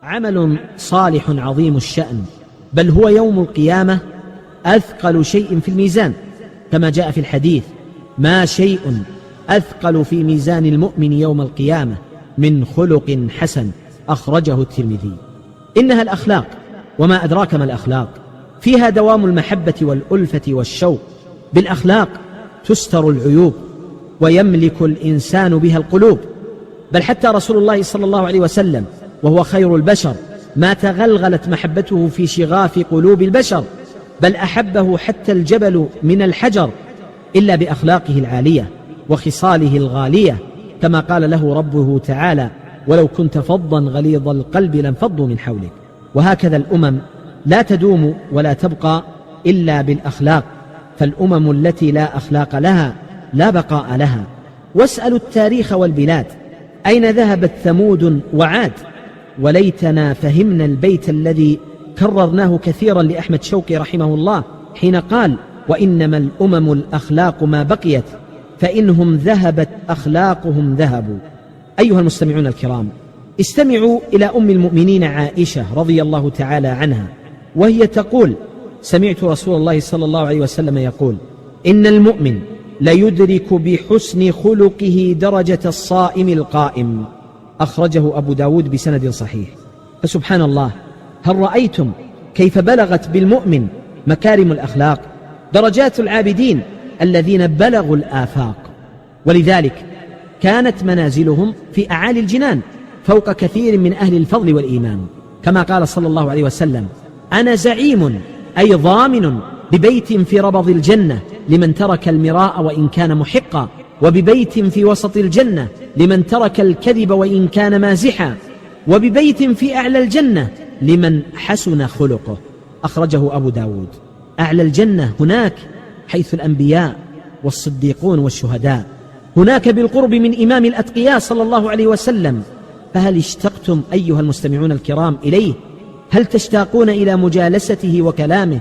عمل صالح عظيم الشأن، بل هو يوم القيامة أثقل شيء في الميزان، كما جاء في الحديث: ما شيء أثقل في ميزان المؤمن يوم القيامة من خلق حسن، أخرجه الترمذي. إنها الأخلاق، وما أدراك ما الأخلاق، فيها دوام المحبة والألفة والشوق. بالأخلاق تستر العيوب ويملك الإنسان بها القلوب، بل حتى رسول الله صلى الله عليه وسلم وهو خير البشر ما تغلغلت محبته في شغاف قلوب البشر، بل أحبه حتى الجبل من الحجر، إلا بأخلاقه العالية وخصاله الغالية، كما قال له ربه تعالى: ولو كنت فظا غليظ القلب لانفضوا من حولك. وهكذا الأمم لا تدوم ولا تبقى إلا بالأخلاق، فالأمم التي لا أخلاق لها لا بقاء لها. واسألوا التاريخ والبلاد، أين ذهبت ثمود وعاد؟ وليتنا فهمنا البيت الذي كررناه كثيرا لأحمد شوقي رحمه الله حين قال: وإنما الأمم الأخلاق ما بقيت، فإنهم ذهبت أخلاقهم ذهبوا. أيها المستمعون الكرام، استمعوا إلى أم المؤمنين عائشة رضي الله تعالى عنها، وهي تقول: سمعت رسول الله صلى الله عليه وسلم يقول: إن المؤمن ليدرك بحسن خلقه درجة الصائم القائم، أخرجه أبو داود بسند صحيح. فسبحان الله، هل رأيتم كيف بلغت بالمؤمن مكارم الأخلاق؟ درجات العابدين الذين بلغوا الآفاق، ولذلك كانت منازلهم في أعالي الجنان فوق كثير من أهل الفضل والإيمان، كما قال صلى الله عليه وسلم: أنا زعيم، أي ضامن، ببيت في ربض الجنة لمن ترك المراء وإن كان محقا، وببيت في وسط الجنة لمن ترك الكذب وإن كان مازحا، وببيت في أعلى الجنة لمن حسن خلقه، أخرجه أبو داود. أعلى الجنة هناك حيث الأنبياء والصديقون والشهداء، هناك بالقرب من إمام الأتقياء صلى الله عليه وسلم. فهل اشتقتم أيها المستمعون الكرام إليه؟ هل تشتاقون إلى مجالسته وكلامه